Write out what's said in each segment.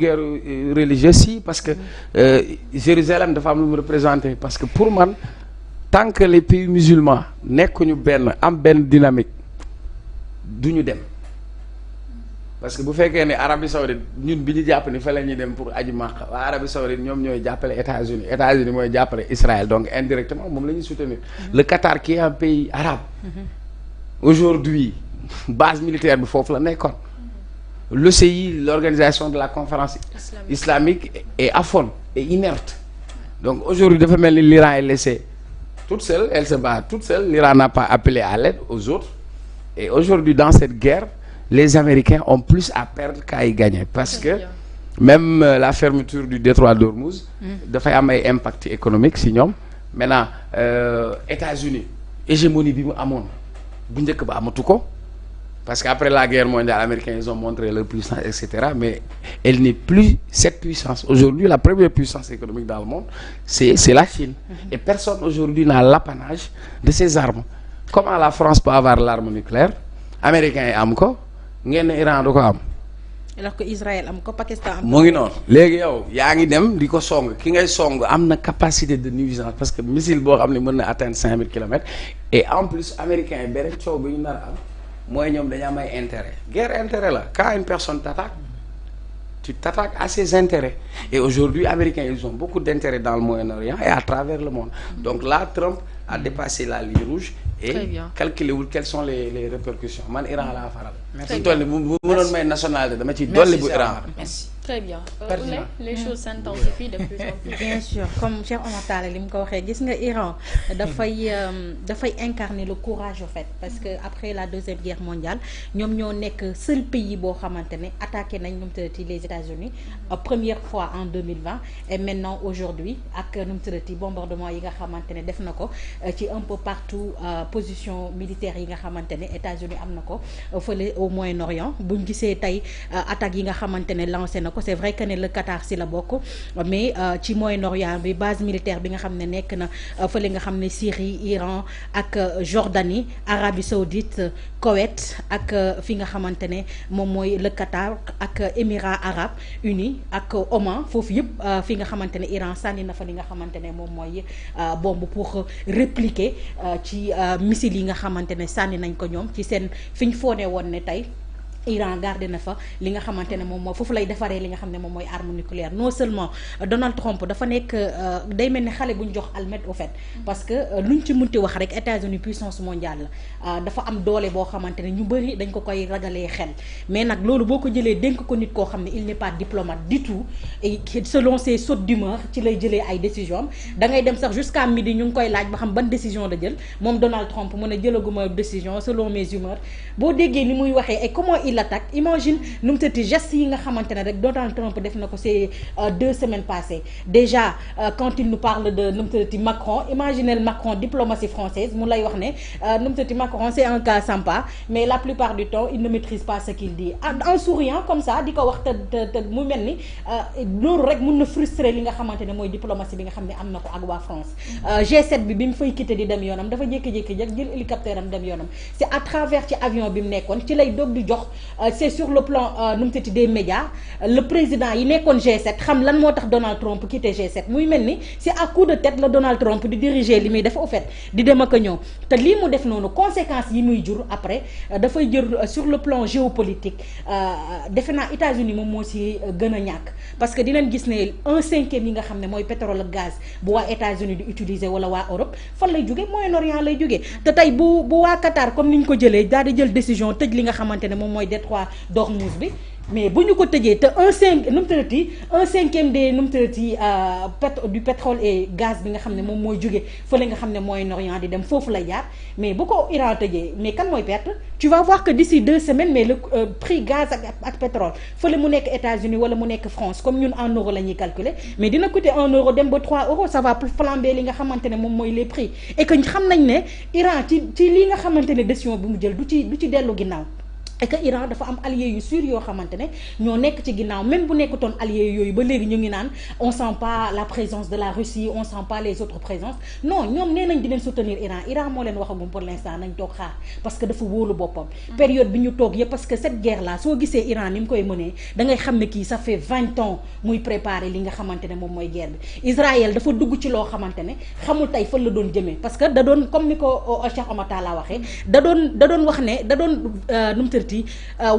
guerre religieuse si parce que Jérusalem dafa am lu mu représenté parce que pour man tant que les pays musulmans nekkuñu benn am benn dynamique duñu dem parce que bu fekkee ne Arabie Saoudite ñun bi ñu jàpp ni fa la ñuy dem pour aji Makka waa Arabie Saoudite ñoom ñooy jàppale États-Unis mooy jàppale Israël donc indirectement moom la ñuy soutenir le Qatar qui est un pays arabe aujourd'hui base militaire bi foofu la nekkoon l'OCI l'organisation de la conférence islamique est aphone et inerte donc aujourd'hui dafa mel ni l'Iran est laissé toute seule, elle se bat toute seule. L'Iran n'a pas appelé à l'aide aux autres. Et aujourd'hui, dans cette guerre, les Américains ont plus à perdre qu'à y gagner. Parce que même la fermeture du détroit d'Ormuz, dafay am ay impact économique si ñoom. Maintenant, États-Unis, hégémonie bi mu amoon bu njëkk ba amatu ko. Parce qu'après la guerre mondiale, les Américains ils ont montré leur puissance, etc. Mais elle n'est plus cette puissance. Aujourd'hui, la première puissance économique dans le monde, c'est la Chine. Et personne aujourd'hui n'a l'apanage de ces armes. Comment la France peut avoir l'arme nucléaire? Américains yi am ko, ngeen ne Iran du ko am. Alors que Israël am ko, Pakistan am ko. Moo ngi noonu léegi yow yaa ngi dem di ko song ki ngay song am na capacité de nuisance parce que missile boo xam ne mën na atteindre 5000 kilomètres et en plus américains yi beneen coow bi ñu nar a am. mooy ñoom dañu am ay intérêt guerre intérêt la quand une personne t'attaque tu t'attaques à ses intérêts et aujourd'hui américains ils ont beaucoup d'intérêts dans le Moyen-Orient et à travers le monde donc là Trump a dépassé la ligne rouge et calculé wul quelles sont les répercussions man Iran laa faral suñu toll ni bu mënoon may nationalité dama ci dolli bu Iran très bien les choses s'intensifient de plus en plus bien sûr comme Cheikh Omar Talla li mu ko waxee gis nga Iran dafay incarner le courage au fait parce que après la deuxième guerre mondiale ñoom ñoo nekk seul pays boo xamante ne attaqué nañ nu mu tëddati les États-Unis première fois en 2020 et maintenant aujourd'hui ak nu mu tëddati bombardement yi nga xamante ne def na ko ci un peu partout position militaire yi nga xamante ne États-Unis am na ko fële au Moyen-Orient buñ gisee tey attaques yi nga xamante ne lancé na ko c'est vrai que ne le Qatar si la bokk mais ci Moyen-Orient bi base militaire bi nga xam ne nekk na fële nga xam ne Syrie Iran ak Jordanie Arabie Saoudite Koweït ak fi nga xamante ne moom mooy le Qatar ak Émirats arabes unis ak Oman foofu yëpp fi nga xamante ne Iran sànni na fa li nga xamante ne moom mooy bombe pour répliquer ci missiles yi nga xamante ne sànni nañ ko ñoom ci seen fi ñu foone woon ne tey Iran gardé na fa li nga xamante ne moom mooy foofu lay defaree li nga xam ne moom mooy arme nucléaire non seulement Donald Trump dafa nekk day mel ni xale bu ñu jox almet au fait parce que luñ ci munti wax rek États-Unis puissance mondiale la dafa am doole boo xamante ne ñu bëri dañ ko koy ragalee xel mais nag loolu boo ko jëlee dénk ko nit koo xam ne il n'est pas diplomate du tout et selon ses sautes d'humeur ci lay jëlee ay décision da ngay dem sax jusqu'à midi ñu ngi koy laaj ba xam ban décision la jël moom Donald Trump mu ne jëlaguma décision selon mes humeurs boo déggee ni muy waxee et comment l'attaque imagine nu mu tëddee gestes yi nga xamante ne rek Donald Trump def na ko ces 2 semaines passées déjà quand il nous parle de nu mu tëddee Macron imaginez Macron diplomatie française mu lay wax ne nu mu tëddee Macron c'est un cas sympa mais la plupart du temps il ne maîtrise pas ce qu'il dit en souriant comme ça di ko wax te mu mel ni loolu rek mun na frustrer li nga xamante ne mooy diplomatie bi nga xam ne am na ko ak waa France G7 bi mu fay quitté di dem yoonam dafa jékki-jékki jël hélicoptère am dem yoonam c'est à travers ci avion bi mu nekkoon ci lay doog di jox c'est sur le plan nu mu tëddee des médias le président yi nekkoon G7 xam lan moo tax Donald Trump quitté G7 muy mel ni c'est à coup de tête la Donald Trump di diriger li muy def au fait di dem ak a ñëw te lii mu def noonu conséquences yi muy jur après dafay jël sur le plan géopolitique defe naa États-Unis moom moo si gën a ñàkk parce que dinañ gis ne 1/5 yi nga xam ne mooy pétrole ak gaz bu waa États-Unis di utiliser wala waa Europe fan lay jóge Moyen-Orient lay jógee te tey bu waa Qatar comme ni ñu ko jëlee daal di jël décision tëj li nga xamante ne moom mooy détroit d'Ormuz bi mais bu ñu ko tëjee te 1/5 des nu mu tëddati du pétrole et gaz bi nga xam ne moom mooy jóge fële nga xam ne Moyen-Orient di dem foofu la jaar mais bu ko Iran tëjee mais kan mooy perte tu vas voir que d'ici 2 semaines mais le prix gaz ak pétrole fële mu nekk États-Unis wala mu nekk France comme ñun en euro la ñuy calculer mais dina coûter 1 euro dem ba 3 euros ça va flamber li nga xamante ne moom mooy les prix et que xam nañ ne Iran ci li nga xamante ne décision bi mu jël du ci dellu ginnaaw et que Iran dafa am alliés yu sûr yoo xamante ne ñoo nekk ci ginnaaw même bu nekkutoon alliés yooyu ba léegi ñu ngi naan on sent pas la présence de la Russie on sent pas les autres présences non ñoom nee nañ di leen soutenir Iran moo leen waxagum pour l'instant nañ toog xaar parce que dafa wóolu boppam période bi ñu toog yëpp parce que cette guerre là soo gisee Iran ni mu koy mënee da ngay xam ne kii ça fait 20 ans muy préparer li nga xamante ne moom mooy guerre bi Israël dafa dugg ci loo xamante ne xamul tey fan la doon jëmee parce que da doon comme ni ko Cheikh Omar Talla waxee da doon wax ne da doon nu mu tërti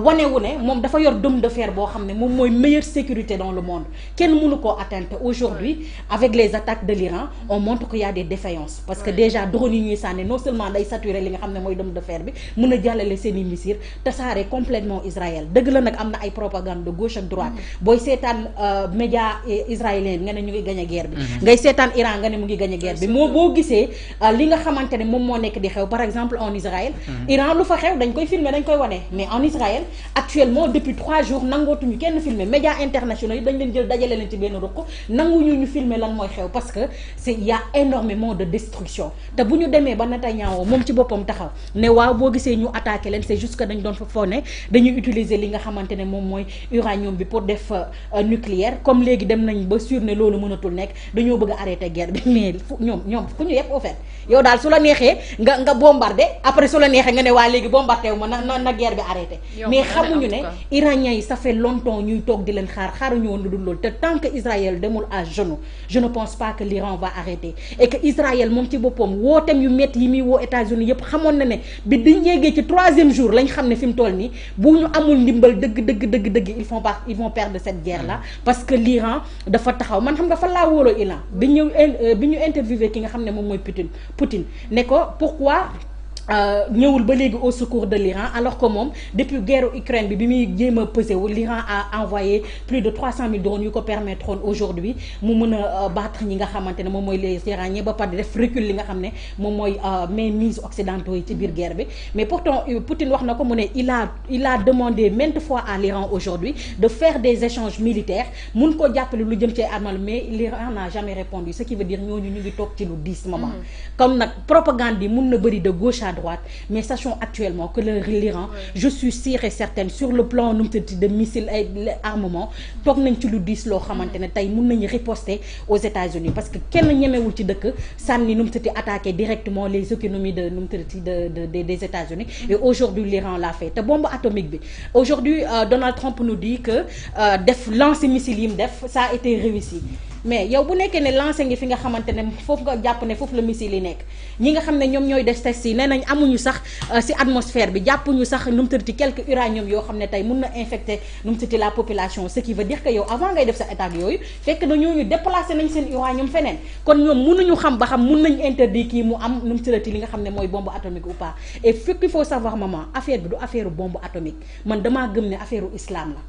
wanewu ne moom dafa yor dôme de fer boo xam ne moom mooy meilleure sécurité dans le monde kenn mënu koo atteindre aujourd'hui avec les attaques de l'Iran on montre qu'il y a des défaillances parce que déjà drone yi ñuy sànni non seulement day saturer li nga xam ne mooy dôme de fer bi mën a jàllale seeni missiles tasaare complètement Israël dëgg la nag am na ay propagande de gauche ak droite booy seetaan média israélien nga ne ñu ngi gagné guerre bi ngay seetaan Iran nga ne mu ngi gagné guerre bi moo boo gisee li nga xamante ne moom moo nekk di xew par exemple en Israël Iran lu fa xew dañ koy filmer dañ koy wane mais en Israël actuellement depuis 3 jours nangootuñu kenn filmer médias internationaux yi dañ leen jël dajale leen ci benn ruq nanguñu ñu filmer lan mooy xew parce que il y a énormément de destruction te bu ñu demee ba Netanyahu moom ci boppam taxaw ne waaw boo gisee ñu attaqué leen c'est juste que dañ doon fa foo ne dañuy utiliser li nga xamante ne moom mooy uranium bi pour def nucléaire comme léegi dem nañ ba sûr ne loolu mënatul nekk dañoo bëgg a arrêter guerre bi mais ñoom fu ñu yëpp au fait yow daal su la neexee nga bombardé après su la neexee nga ne waa léegi bombardé wu ma na guerre bi arrêté mais xamuñu ne iraniens yi ça fait longtemps ñuy toog di leen xaaruñu woon lu dul loolu te tant que Israël demul à genoux je ne pense pas que l'Iran va arrêter et que Israël moom ci boppam wooteem yu métti yi muy woo États-Unis yëpp xamoon na ne bi dañ yéegee ci 3e jour lañ xam ne fi mu toll nii bu ñu amul ndimbal dëgg ils vont perdre cette guerre là parce que l'Iran dafa taxaw man xam nga fan laa wóoloo Iran bi ñu interviewé ki nga xam ne moom mooy Poutine ne ko pourquoi ñëwul ba léegi au secours de l'Iran alors que moom depuis guerre Ukraine bi muy jéem a pesé wu l'Iran a envoyé plus de 300 000 drones yu ko permettre aujourd'hui mu mën a battre ñi nga xamante ne moom mooy les Iraniens ba pare def recul li nga xam ne moom mooy mainmise occidentaux yi ci biir guerre bi mais pourtant Poutine wax na ko mu ne il a demandé maintes fois à l'Iran aujourd'hui de faire des échanges militaires mun ko jàppale lu jëm ci armal mais l'Iran n'a jamais répondu ce qui veut dire ñooñu ñu ngi toog ci lu 10 moment comme nag propagande bi mun na bëri de gauche à droite mais sachons actuellement que l'Iran je suis sûre et certaine sur le plan de missiles et armement toog nañ ci lu diis loo xamante ne tey mun nañu riposter aux États-Unis parce que kenn ñemewul ci dëkk sànni attaquer directement les économies des États-Unis et aujourd'hui l'Iran l'a fait te bombe atomique bi aujourd'hui Donald Trump nous dit que def lancer missile yi mu def ça a été réussi mais yow bu nekkee ne lancé ngi fi nga xamante ne foofu nga jàpp ne foofu la missile yi nekk ñi nga xam ne ñoom ñooy des tests yi nee nañ amuñu sax ci atmosphère bi jàppuñu sax nu mu tëddati quelques uranium yoo xam ne tey mun na infecter nu mu tëddati la population ce qui veut dire que yow avant ngay def sa attaque yooyu fekk na ñooñu déplacé nañ seen uranium feneen kon ñoom mënuñu xam ba xam mun nañ interdit kii mu am nu mu tëddati li nga xam ne mooy bombe atomique ou pas et fekk il faut savoir maman affaire bi du affaire bombe atomique man damaa gëm ne affaire islam la.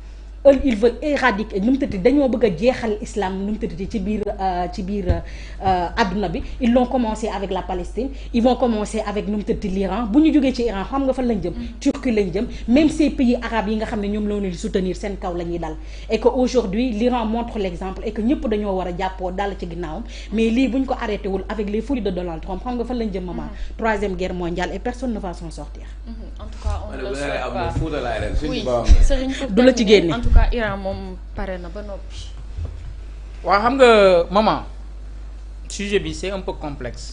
Ils veulent éradiquer nu mu tëddee dañoo bëgg a jeexal islam nu mu tëddee ci biir adduna bi ils l'ont commencé avec la Palestine ils vont commencer avec nu mu tëddee l'Iran bu ñu jógee ci Iran xam nga fan lañ jëm. Turquie lañ jëm même ces pays arabes yi nga xam ne ñoom la ñu soutenir seen kaw la ñuy dal et que aujourd'hui l'Iran montre l'exemple et que ñëpp dañoo war a jàppoo dal ci ginnaawam mais lii bu ñu ko arrêté wul avec les folies de Donald Trump xam nga fan lañ jëm maman 3e guerre mondiale et personne ne va s'en sortir. En tout cas on le souhaite pas. Oui, du la ci génne. Iran moom pare na ba noppi. waaw xam nga maman sujet bi c'est un peu complexe